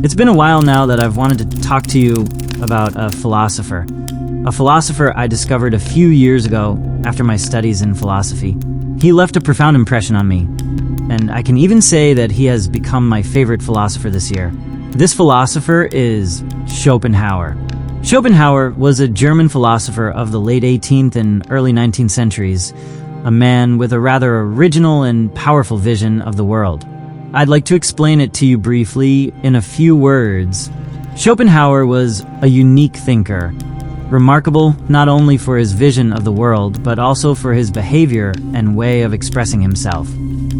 It's been a while now that I've wanted to talk to you about a philosopher. A philosopher I discovered a few years ago after my studies in philosophy. He left a profound impression on me, and I can even say that he has become my favorite philosopher this year. This philosopher is Schopenhauer. Schopenhauer was a German philosopher of the late 18th and early 19th centuries, a man with a rather original and powerful vision of the world. I'd like to explain it to you briefly in a few words. Schopenhauer was a unique thinker, remarkable not only for his vision of the world, but also for his behavior and way of expressing himself.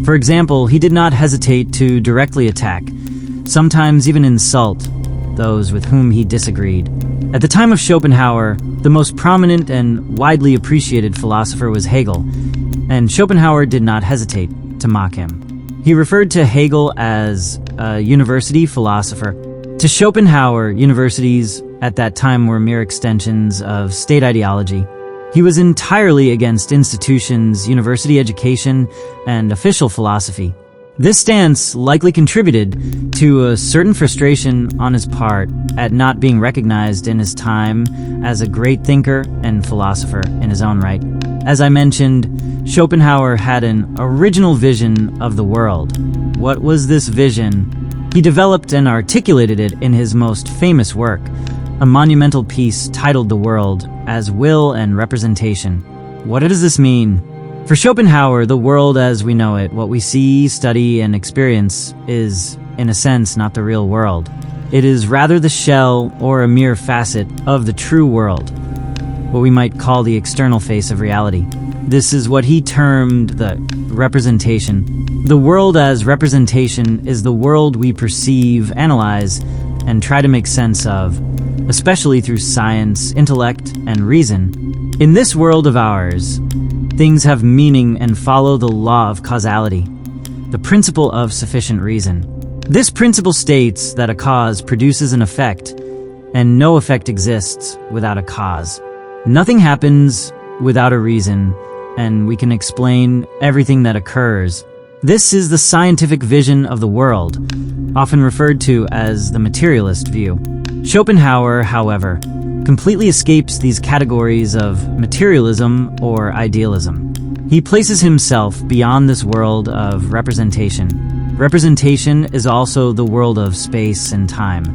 For example, he did not hesitate to directly attack, sometimes even insult, those with whom he disagreed. At the time of Schopenhauer, the most prominent and widely appreciated philosopher was Hegel, and Schopenhauer did not hesitate to mock him. He referred to Hegel as a university philosopher. To Schopenhauer, universities at that time were mere extensions of state ideology. He was entirely against institutions, university education, and official philosophy. This stance likely contributed to a certain frustration on his part at not being recognized in his time as a great thinker and philosopher in his own right. As I mentioned, Schopenhauer had an original vision of the world. What was this vision? He developed and articulated it in his most famous work, a monumental piece titled The World as Will and Representation. What does this mean? For Schopenhauer, the world as we know it, what we see, study, and experience, is, in a sense, not the real world. It is rather the shell or a mere facet of the true world, what we might call the external face of reality. This is what he termed the representation. The world as representation is the world we perceive, analyze, and try to make sense of, especially through science, intellect, and reason. In this world of ours, things have meaning and follow the law of causality, the principle of sufficient reason. This principle states that a cause produces an effect, and no effect exists without a cause. Nothing happens without a reason, and we can explain everything that occurs. This is the scientific vision of the world, often referred to as the materialist view. Schopenhauer, however, completely escapes these categories of materialism or idealism. He places himself beyond this world of representation. Representation is also the world of space and time.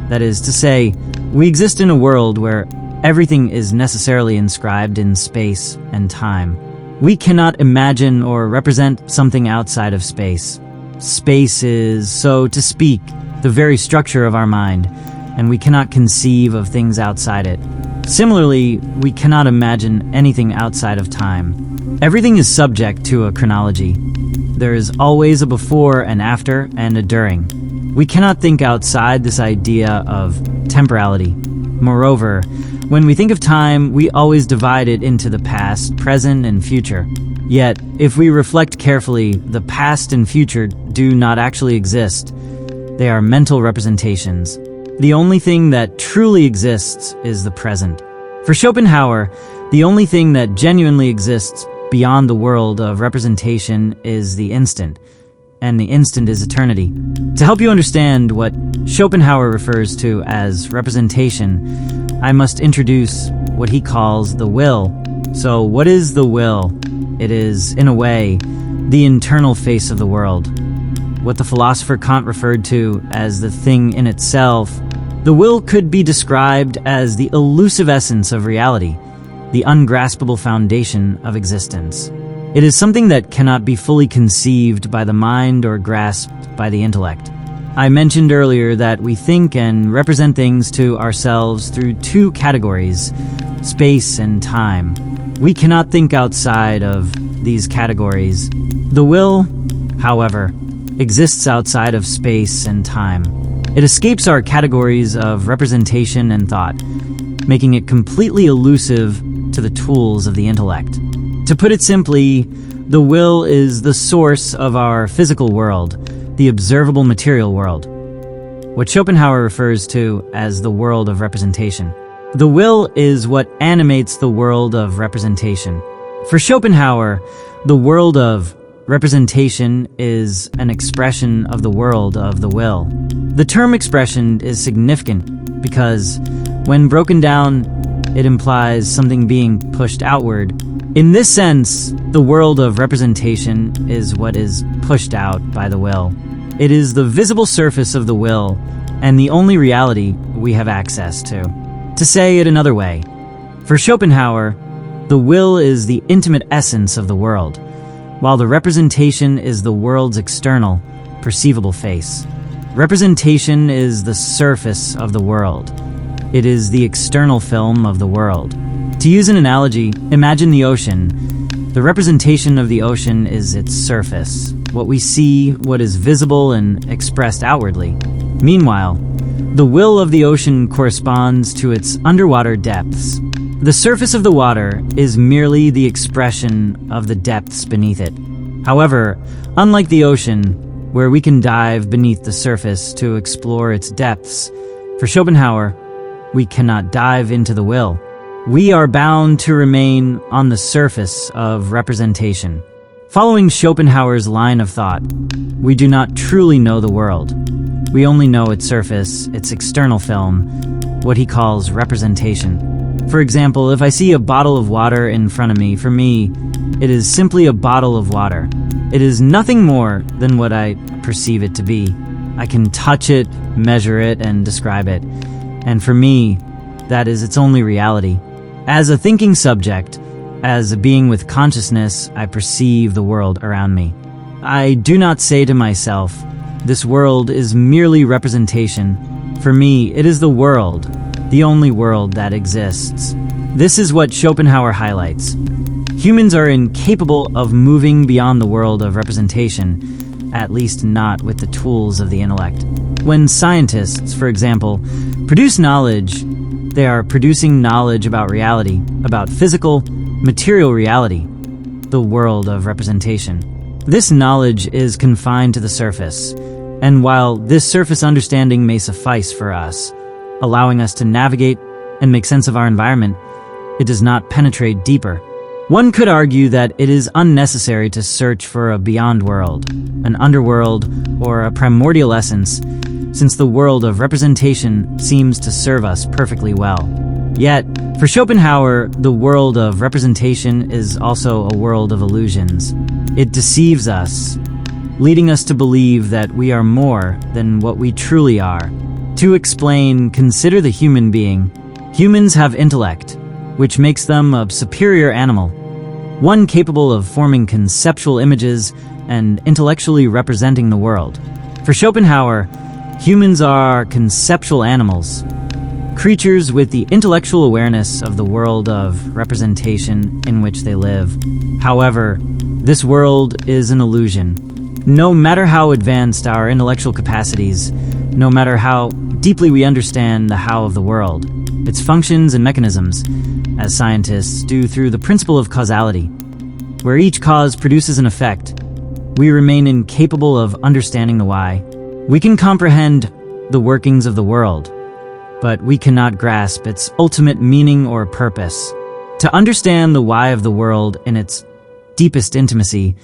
That is to say, we exist in a world where everything is necessarily inscribed in space and time. We cannot imagine or represent something outside of space. Space is, so to speak, the very structure of our mind, and we cannot conceive of things outside it. Similarly, we cannot imagine anything outside of time. Everything is subject to a chronology. There is always a before and after and a during. We cannot think outside this idea of temporality. Moreover, when we think of time, we always divide it into the past, present, and future. Yet, if we reflect carefully, the past and future do not actually exist. They are mental representations. The only thing that truly exists is the present. For Schopenhauer, the only thing that genuinely exists beyond the world of representation is the instant, and the instant is eternity. To help you understand what Schopenhauer refers to as representation, I must introduce what he calls the will. So, what is the will? It is, in a way, the internal face of the world. What the philosopher Kant referred to as the thing in itself, the will could be described as the elusive essence of reality, the ungraspable foundation of existence. It is something that cannot be fully conceived by the mind or grasped by the intellect. I mentioned earlier that we think and represent things to ourselves through two categories, space and time. We cannot think outside of these categories. The will, however, exists outside of space and time. It escapes our categories of representation and thought, making it completely elusive to the tools of the intellect. To put it simply, the will is the source of our physical world, the observable material world, what Schopenhauer refers to as the world of representation. The will is what animates the world of representation. For Schopenhauer, the world of representation is an expression of the world of the will. The term expression is significant because, when broken down, it implies something being pushed outward. In this sense, the world of representation is what is pushed out by the will. It is the visible surface of the will and the only reality we have access to. To say it another way, for Schopenhauer, the will is the intimate essence of the world, while the representation is the world's external, perceivable face. Representation is the surface of the world. It is the external film of the world. To use an analogy, imagine the ocean. The representation of the ocean is its surface, what we see, what is visible and expressed outwardly. Meanwhile, the will of the ocean corresponds to its underwater depths. The surface of the water is merely the expression of the depths beneath it. However, unlike the ocean, where we can dive beneath the surface to explore its depths, for Schopenhauer, we cannot dive into the will. We are bound to remain on the surface of representation. Following Schopenhauer's line of thought, we do not truly know the world. We only know its surface, its external film, what he calls representation. For example, if I see a bottle of water in front of me, for me, it is simply a bottle of water. It is nothing more than what I perceive it to be. I can touch it, measure it, and describe it. And for me, that is its only reality. As a thinking subject, as a being with consciousness, I perceive the world around me. I do not say to myself, this world is merely representation. For me, it is the world, the only world that exists. This is what Schopenhauer highlights. Humans are incapable of moving beyond the world of representation, at least not with the tools of the intellect. When scientists, for example, produce knowledge, they are producing knowledge about reality, about physical, material reality, the world of representation. This knowledge is confined to the surface, and while this surface understanding may suffice for us, allowing us to navigate and make sense of our environment, it does not penetrate deeper. One could argue that it is unnecessary to search for a beyond world, an underworld, or a primordial essence, since the world of representation seems to serve us perfectly well. Yet, for Schopenhauer, the world of representation is also a world of illusions. It deceives us, leading us to believe that we are more than what we truly are. To explain, consider the human being. Humans have intellect, which makes them a superior animal, one capable of forming conceptual images and intellectually representing the world. For Schopenhauer, humans are conceptual animals, creatures with the intellectual awareness of the world of representation in which they live. However, this world is an illusion. No matter how advanced our intellectual capacities, no matter how deeply we understand the how of the world, its functions and mechanisms, as scientists do through the principle of causality, where each cause produces an effect, we remain incapable of understanding the why. We can comprehend the workings of the world, but we cannot grasp its ultimate meaning or purpose. To understand the why of the world in its deepest intimacy,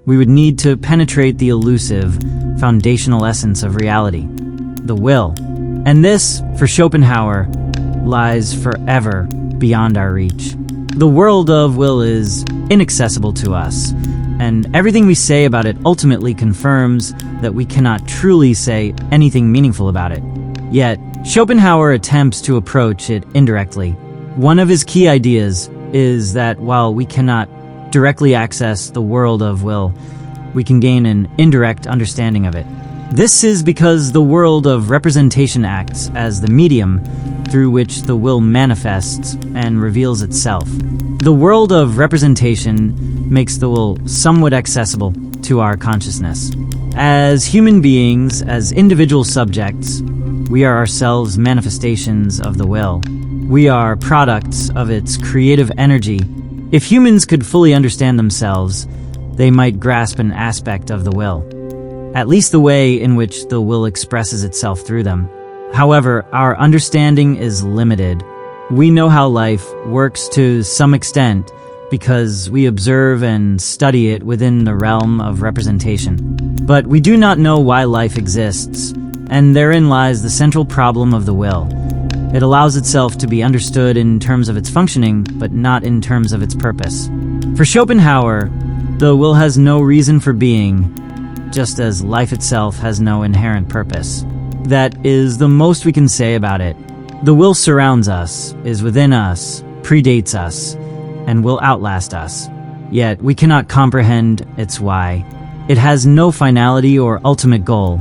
we would need to penetrate the elusive, foundational essence of reality, the will. And this, for Schopenhauer, lies forever beyond our reach. The world of will is inaccessible to us, and everything we say about it ultimately confirms that we cannot truly say anything meaningful about it. Yet, Schopenhauer attempts to approach it indirectly. One of his key ideas is that while we cannot directly access the world of will, we can gain an indirect understanding of it. This is because the world of representation acts as the medium through which the will manifests and reveals itself. The world of representation makes the will somewhat accessible to our consciousness. As human beings, as individual subjects, we are ourselves manifestations of the will. We are products of its creative energy. If humans could fully understand themselves, they might grasp an aspect of the will, at least the way in which the will expresses itself through them. However, our understanding is limited. We know how life works to some extent because we observe and study it within the realm of representation. But we do not know why life exists, And therein lies the central problem of the will. It allows itself to be understood in terms of its functioning, but not in terms of its purpose. For Schopenhauer, the will has no reason for being, just as life itself has no inherent purpose. That is the most we can say about it. The will surrounds us, is within us, predates us, and will outlast us. Yet we cannot comprehend its why. It has no finality or ultimate goal,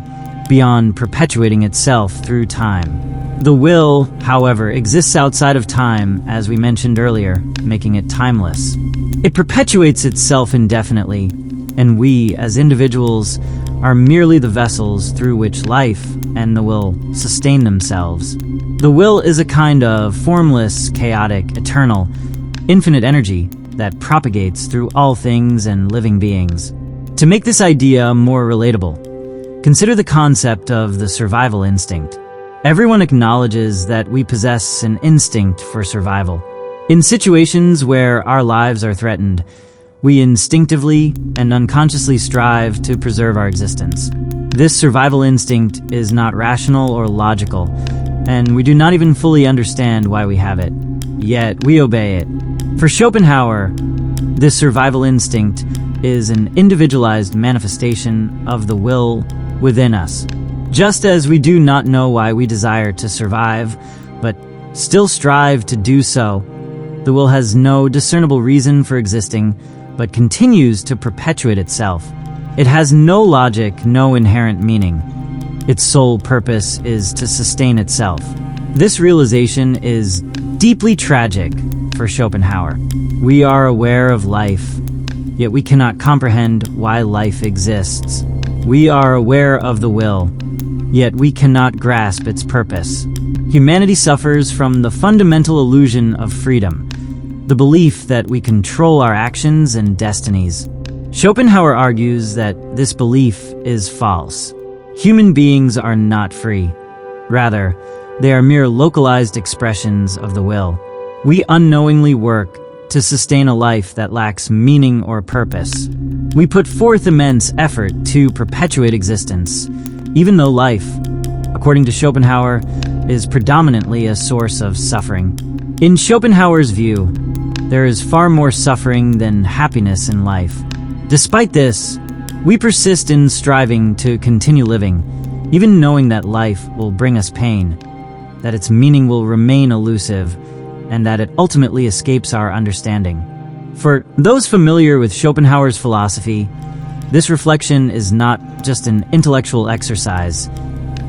beyond perpetuating itself through time. The will, however, exists outside of time, as we mentioned earlier, making it timeless. It perpetuates itself indefinitely, and we, as individuals, are merely the vessels through which life and the will sustain themselves. The will is a kind of formless, chaotic, eternal, infinite energy that propagates through all things and living beings. To make this idea more relatable, consider the concept of the survival instinct. Everyone acknowledges that we possess an instinct for survival. In situations where our lives are threatened, we instinctively and unconsciously strive to preserve our existence. This survival instinct is not rational or logical, and we do not even fully understand why we have it. Yet we obey it. For Schopenhauer, this survival instinct is an individualized manifestation of the will within us. Just as we do not know why we desire to survive, but still strive to do so, the will has no discernible reason for existing, but continues to perpetuate itself. It has no logic, no inherent meaning. Its sole purpose is to sustain itself. This realization is deeply tragic for Schopenhauer. We are aware of life, yet we cannot comprehend why life exists. We are aware of the will, yet we cannot grasp its purpose. Humanity suffers from the fundamental illusion of freedom, the belief that we control our actions and destinies. Schopenhauer argues that this belief is false. Human beings are not free. Rather, they are mere localized expressions of the will. We unknowingly work to sustain a life that lacks meaning or purpose. We put forth immense effort to perpetuate existence, even though life, according to Schopenhauer, is predominantly a source of suffering. In Schopenhauer's view, there is far more suffering than happiness in life. Despite this, we persist in striving to continue living, even knowing that life will bring us pain, that its meaning will remain elusive, and that it ultimately escapes our understanding. For those familiar with Schopenhauer's philosophy, this reflection is not just an intellectual exercise.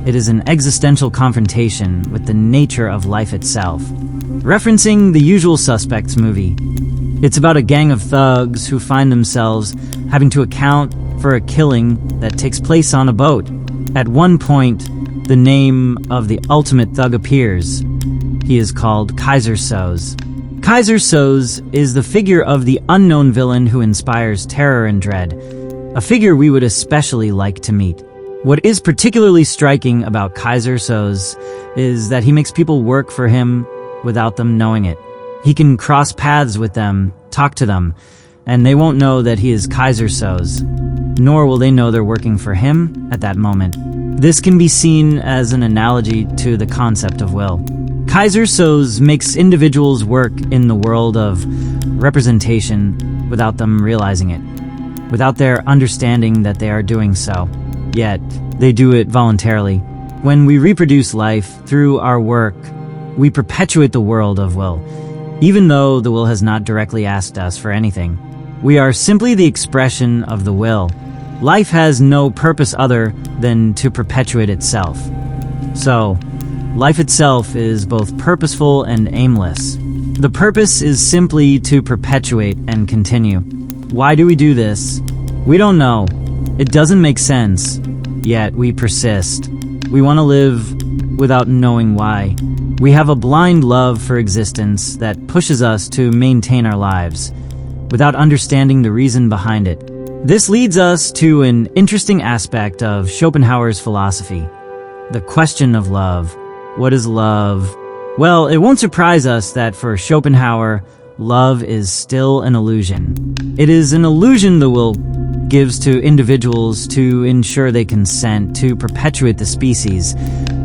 It is an existential confrontation with the nature of life itself. Referencing The Usual Suspects movie, it's about a gang of thugs who find themselves having to account for a killing that takes place on a boat. At one point, the name of the ultimate thug appears. He is called Kaiser Soze. Kaiser Soze is the figure of the unknown villain who inspires terror and dread, a figure we would especially like to meet. What is particularly striking about Kaiser Soze is that he makes people work for him without them knowing it. He can cross paths with them, talk to them, and they won't know that he is Kaiser Soze, nor will they know they're working for him at that moment. This can be seen as an analogy to the concept of will. Kaiser Soze makes individuals work in the world of representation without them realizing it, without their understanding that they are doing so. Yet, they do it voluntarily. When we reproduce life through our work, we perpetuate the world of will, even though the will has not directly asked us for anything. We are simply the expression of the will. Life has no purpose other than to perpetuate itself. So, life itself is both purposeful and aimless. The purpose is simply to perpetuate and continue. Why do we do this? We don't know. It doesn't make sense. Yet we persist. We want to live without knowing why. We have a blind love for existence that pushes us to maintain our lives, without understanding the reason behind it. This leads us to an interesting aspect of Schopenhauer's philosophy, the question of love. What is love? Well, it won't surprise us that for Schopenhauer, love is still an illusion. It is an illusion the will gives to individuals to ensure they consent, to perpetuate the species,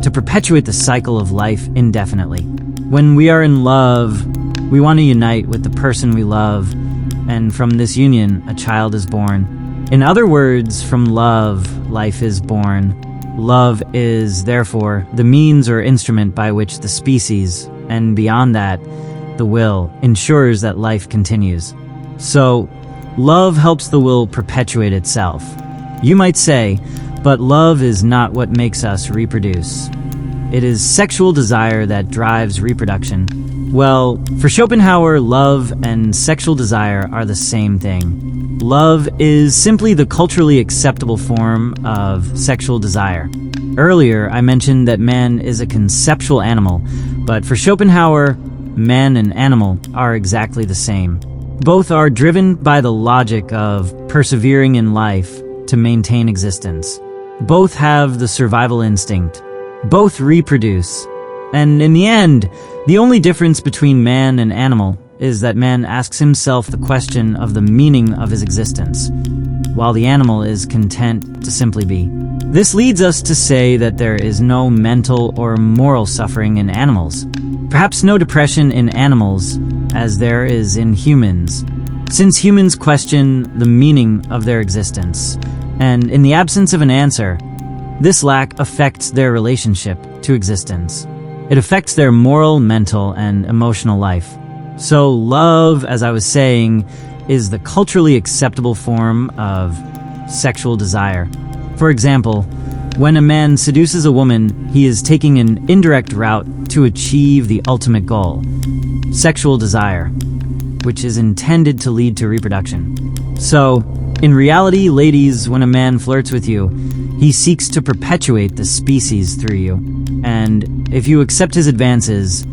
to perpetuate the cycle of life indefinitely. When we are in love, we want to unite with the person we love, and from this union, a child is born. In other words, from love, life is born. Love is, therefore, the means or instrument by which the species, and beyond that, the will, ensures that life continues. So, love helps the will perpetuate itself. You might say, but love is not what makes us reproduce. It is sexual desire that drives reproduction. Well, for Schopenhauer, love and sexual desire are the same thing. Love is simply the culturally acceptable form of sexual desire. Earlier, I mentioned that man is a conceptual animal, but for Schopenhauer, man and animal are exactly the same. Both are driven by the logic of persevering in life to maintain existence. Both have the survival instinct. Both reproduce. And in the end, the only difference between man and animal is that man asks himself the question of the meaning of his existence, while the animal is content to simply be. This leads us to say that there is no mental or moral suffering in animals. Perhaps no depression in animals as there is in humans, since humans question the meaning of their existence, and in the absence of an answer, this lack affects their relationship to existence. It affects their moral, mental, and emotional life. So love, as I was saying, is the culturally acceptable form of sexual desire. For example, when a man seduces a woman, he is taking an indirect route to achieve the ultimate goal, sexual desire, which is intended to lead to reproduction. So, in reality, ladies, when a man flirts with you, he seeks to perpetuate the species through you. And if you accept his advances,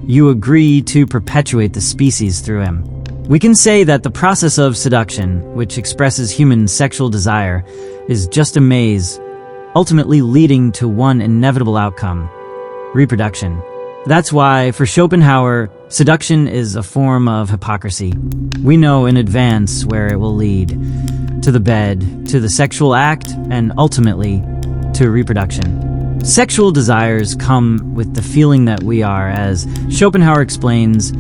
you agree to perpetuate the species through him. We can say that the process of seduction, which expresses human sexual desire, is just a maze, ultimately leading to one inevitable outcome: reproduction. That's why, for Schopenhauer, seduction is a form of hypocrisy. We know in advance where it will lead: to the bed, to the sexual act, and ultimately, to reproduction. Sexual desires come with the feeling that we are, as Schopenhauer explains,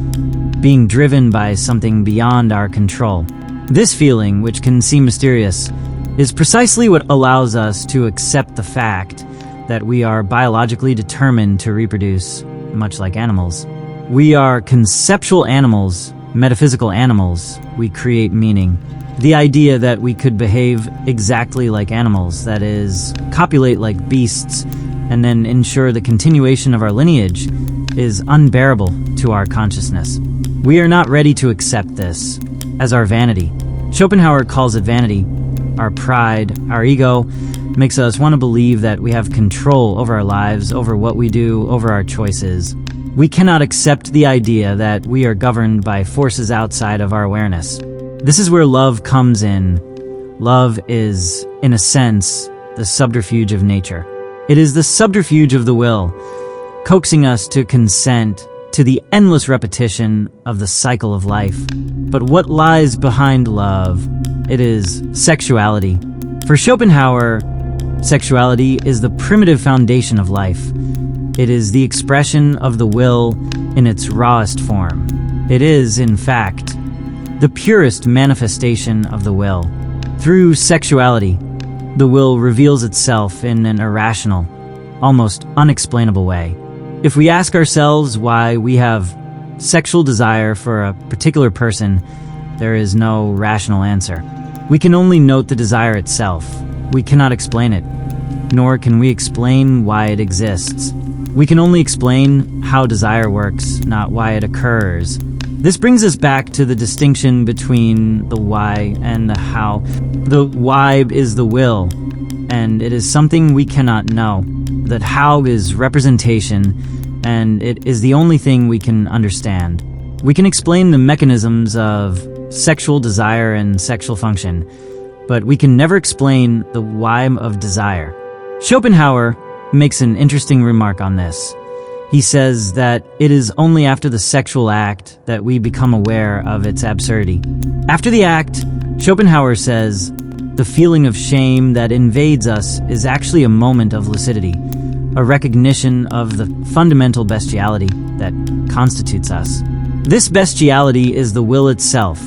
being driven by something beyond our control. This feeling, which can seem mysterious, is precisely what allows us to accept the fact that we are biologically determined to reproduce, much like animals. We are conceptual animals, metaphysical animals. We create meaning. The idea that we could behave exactly like animals, that is, copulate like beasts, and then ensure the continuation of our lineage, is unbearable to our consciousness. We are not ready to accept this as our vanity. Schopenhauer calls it vanity. Our pride, our ego, makes us want to believe that we have control over our lives, over what we do, over our choices. We cannot accept the idea that we are governed by forces outside of our awareness. This is where love comes in. Love is, in a sense, the subterfuge of nature. It is the subterfuge of the will, coaxing us to consent to the endless repetition of the cycle of life. But what lies behind love? It is sexuality. For Schopenhauer, sexuality is the primitive foundation of life. It is the expression of the will in its rawest form. It is, in fact, the purest manifestation of the will. Through sexuality, the will reveals itself in an irrational, almost unexplainable way. If we ask ourselves why we have sexual desire for a particular person, there is no rational answer. We can only note the desire itself. We cannot explain it, nor can we explain why it exists. We can only explain how desire works, not why it occurs. This brings us back to the distinction between the why and the how. The why is the will, and it is something we cannot know. That how is representation, and it is the only thing we can understand. We can explain the mechanisms of sexual desire and sexual function, but we can never explain the why of desire. Schopenhauer makes an interesting remark on this. He says that it is only after the sexual act that we become aware of its absurdity. After the act, Schopenhauer says, The feeling of shame that invades us is actually a moment of lucidity, a recognition of the fundamental bestiality that constitutes us. This bestiality is the will itself,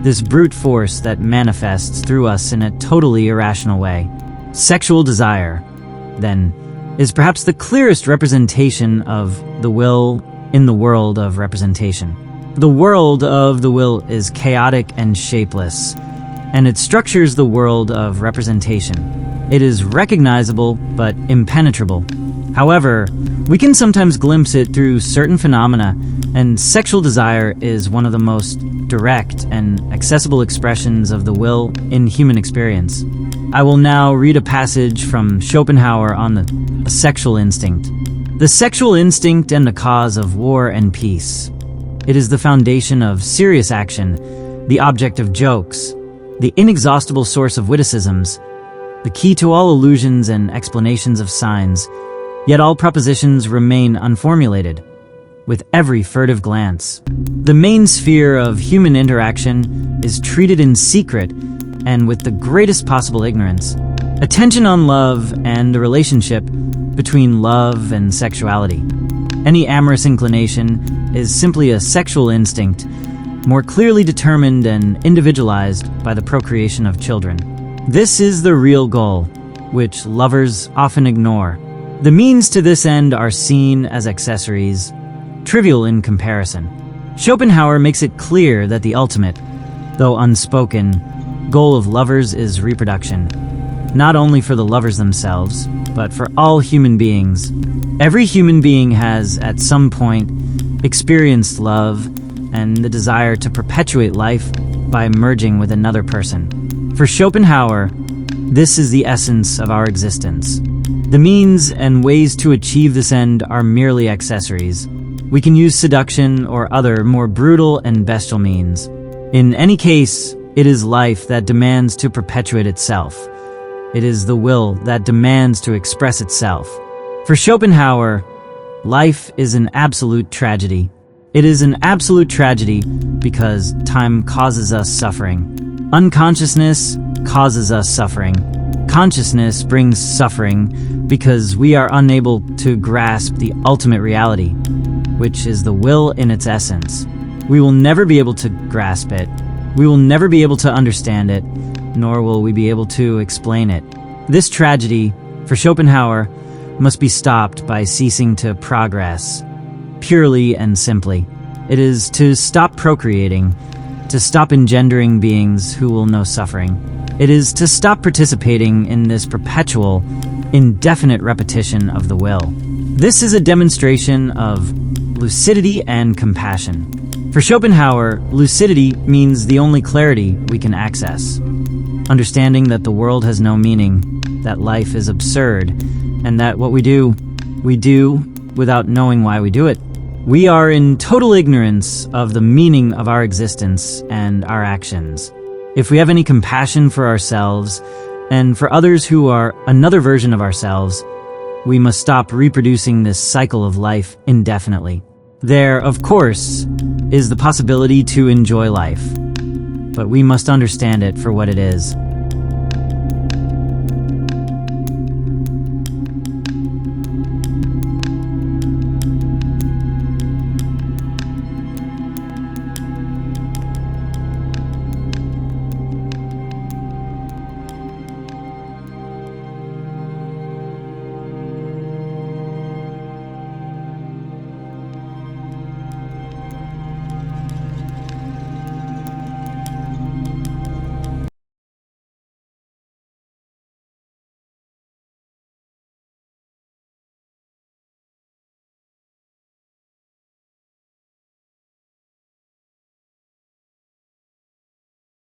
this brute force that manifests through us in a totally irrational way. Sexual desire, then, is perhaps the clearest representation of the will in the world of representation. The world of the will is chaotic and shapeless, and it structures the world of representation. It is recognizable but impenetrable. However, we can sometimes glimpse it through certain phenomena, and sexual desire is one of the most direct and accessible expressions of the will in human experience. I will now read a passage from Schopenhauer on the sexual instinct. The sexual instinct and the cause of war and peace. It is the foundation of serious action, the object of jokes, the inexhaustible source of witticisms, the key to all illusions and explanations of signs, yet all propositions remain unformulated, with every furtive glance. The main sphere of human interaction is treated in secret and with the greatest possible ignorance. Attention on love and the relationship between love and sexuality. Any amorous inclination is simply a sexual instinct, more clearly determined and individualized by the procreation of children. This is the real goal, which lovers often ignore. The means to this end are seen as accessories, trivial in comparison. Schopenhauer makes it clear that the ultimate, though unspoken, goal of lovers is reproduction, not only for the lovers themselves, but for all human beings. Every human being has, at some point, experienced love and the desire to perpetuate life by merging with another person. For Schopenhauer, this is the essence of our existence. The means and ways to achieve this end are merely accessories. We can use seduction or other more brutal and bestial means. In any case, it is life that demands to perpetuate itself. It is the will that demands to express itself. For Schopenhauer, life is an absolute tragedy. It is an absolute tragedy because time causes us suffering. Unconsciousness causes us suffering. Consciousness brings suffering because we are unable to grasp the ultimate reality, which is the will in its essence. We will never be able to grasp it. We will never be able to understand it, nor will we be able to explain it. This tragedy, for Schopenhauer, must be stopped by ceasing to progress, purely and simply. It is to stop procreating, to stop engendering beings who will know suffering. It is to stop participating in this perpetual, indefinite repetition of the will. This is a demonstration of lucidity and compassion. For Schopenhauer, lucidity means the only clarity we can access. Understanding that the world has no meaning, that life is absurd, and that what we do without knowing why we do it. We are in total ignorance of the meaning of our existence and our actions. If we have any compassion for ourselves and for others who are another version of ourselves, we must stop reproducing this cycle of life indefinitely. There, of course, is the possibility to enjoy life, but we must understand it for what it is.